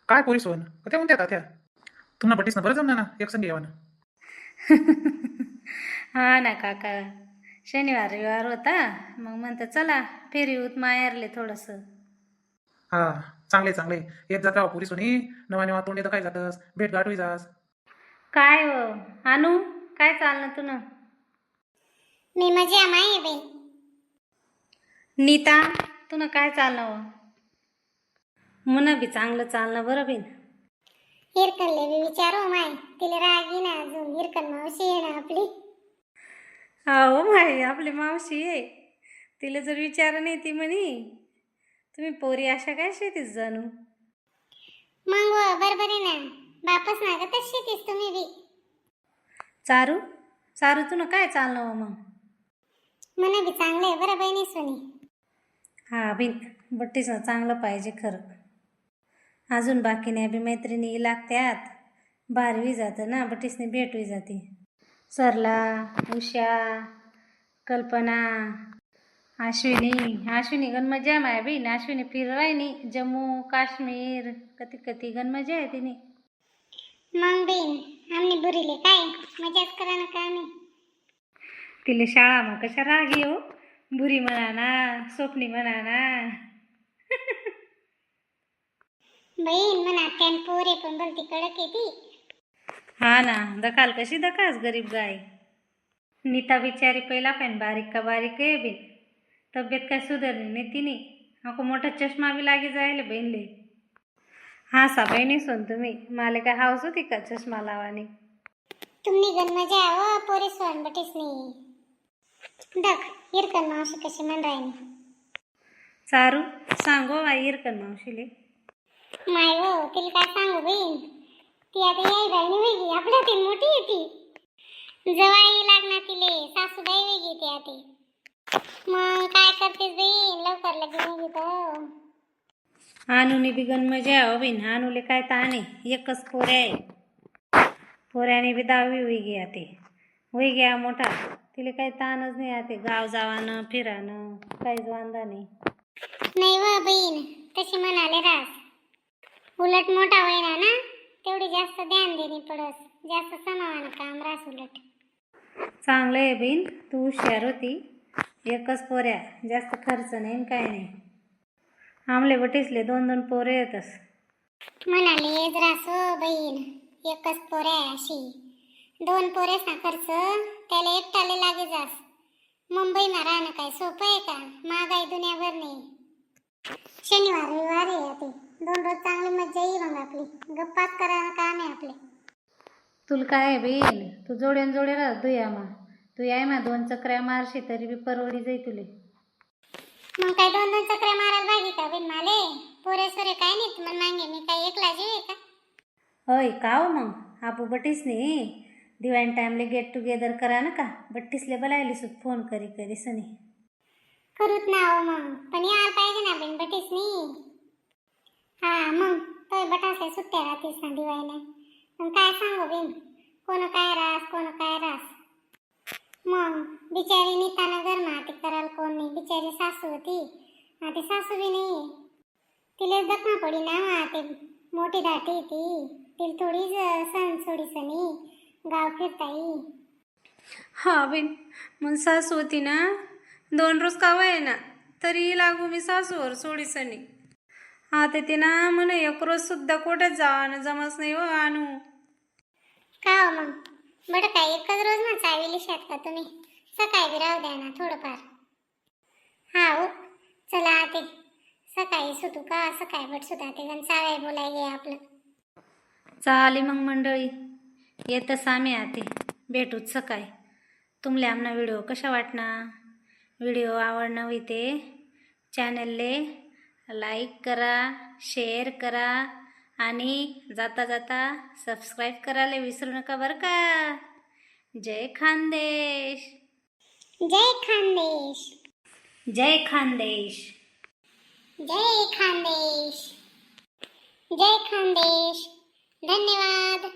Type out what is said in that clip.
काय पोरी सोन त्या म्हणते आता त्या तुम्हाला बटीस ना बरं जमणार ना एक संगी यावं ना. हा ना काका, शनिवार रविवार होता, मग म्हणतं चला फिरवत माहेरले थोडंसं. हा चांगले चांगले येत जात राहा पोरी सोनी. नवा नवा तोंड येतं काय जातस भेट गाठ होई जास. काय हो आणू, काय चाललं तुनं? मी मजा माय बाई. नीता, तुनं काय चाललं हो? मुना बी चांगलं चाललं बरं बिन. हिरकणले बी विचारो माय, तिला राग येईना अजून. हिरकण मावशी आहे ना आपली. हो माई, आपली मावशी आहे, तिला जर विचार नाही ती म्हणी तुम्ही पोरी अशा काय शेतीस जाणू. मग बरोबर आहे ना, बापच ना ग तशी तीस तुम्ही बी. चारू चारू तुनं काय चाललं हो मग? मना बी चांगलं आहे बरं बहिणी सोनी. हा बिन, बट्टीसनं चांगलं पाहिजे खरं. अजून बाकीने बी मैत्रिणी लागत्यात, बारवी जातं ना, बटीसने भेटवी जाते. सरला, उषा, कल्पना, अश्विनी गण मजा आहे माया बी. अश्विनी फिर राहिनी जम्मू काश्मीर, कधी कधी गण मजा आहे तिने. मग बहीण आमने बुरीले काय मजाच करा ना काय नाही. तिला शाळा मग कशा रागी हो, बुरी म्हणा ना, स्वप्नी म्हणा ना. बहीण म्हणा त्यान पोरे पण भलती कडक आहे ती. हा ना, दखाल कशी दखास गरीब गाय. नीता बिचारी पहिला पण बारीक का बारीक आहे बी, तब्येत काय सुधारली नाही तिने. अको मोठा चष्मा बी लागी जायला बहिणले. हा सा बहिणी सोन तुम्ही, मला काय हाऊस होती का चष्मा लावानी. तुम्ही गण मजा हो पोरे सोन बटीस नाही. दख हिरकण मावशी कशी म्हण राहिनी. चारू सांगो आई हिरकण मावशीले. माय हो तिला काय सांगू बहीण, ती आता याय राहिनी वेगळी आपल्या ती मोठी आहे ती. जवाई लागणार तिले, सासूबाई वेगळी ती आती. मग काय करतेस बहीण, लवकर लग्न निघी तर. आणूने बी गण मजा हो बिन, आणूले काय ताणे, एकच पोऱ्या आहे. पोऱ्याने बी 10वी होई गया ते, होई गया मोठा, तिला काही ताणच नाही आते. गाव जावानं फिरानं काहीच वांदा नाही. नाही व बहीण तशी म्हणाले रास, उलट मोठा होईना ना तेवढी जास्त ध्यान देणे पडस, जास्त समावानं काम रास उलट. चांगलं आहे बहीण, तू हुशार होती. एकच पोऱ्या, जास्त खर्च नाही न काय नाही. आमले बटीसले 2-2 पोरे येतस. म्हणाले रास हो बहीण, एकच पोरे अशी. 2 पोरेस ना खर्च त्याला एकटाले लागे जास. मुंबईमा राहणं काय सोपं आहे का, महागाई दुनियाभर नाही. शनिवार रविवार आहे ते 2 रोज चांगली मज्जा येईल मग आपली, गप्पाच करा काम आहे आपले. तुला काय आहे बहीण, तू जोड्यान जोडे राहत दुया मा, तू याय मा 2 चकऱ्या मारशी तरी बी परवडी जाई तुले. मग काय 2-2 चक्रा मारायला पाहिजे का बिन माले, पोरे सोरे काय नाही तुम्हाला मागे, मी काय एकला जीव आहे का. होय का हो, मग आपू बटीसने दिवाळी टाइमले गेट टुगेदर करा ना का, बट्टीसले बोलायलीस फोन करी करी सनी. करूत ना हो मग, पण यायला पाहिजे ना बिन बटीसनी. हा मग तो बटासे सुट्ट्या राहतीस ना दिवाळीला. मग काय सांगू बिन, कोण काय रास. मग बिचारी नीतानं घर माती करायला कोण नाही, बिचारी सासू होती, आता सासू बी नाही. तिला जखमा पडी ना ते मोठी दाटी ती, तिला थोडीच सण सोडीसनी गाव फिरता येईल. हा बिन, मग सासू होती ना 2 रोज कावा आहे ना, तरी लागू मी सासूवर सोडीसनी. आता ते ना म्हणे 1 रोज सुद्धा कोठेच जावानं जमस नाही हो आणू. का हो मग बरं काय एकच रोज ना चावीली शेत का तुम्ही, सकाळी बी राहू द्या ना थोडंफार. हा हो चला ते सकाळी सुटू का, सकाळी बट सुद्धा ते गण चावाय बोलाय गे आपलं. चाली मग मंडळी, येतच आम्ही आते भेटूच सकाळी. तुमले आमना व्हिडिओ कशा वाटना, व्हिडिओ आवडणं होईते चॅनलले लाईक करा, शेअर करा आणि जाता जाता सबस्क्राईब करायला विसरू नका बरं का. जय खानदेश. जय खानदेश. जय खानदेश. जय खानदेश. जय खानदेश. धन्यवाद.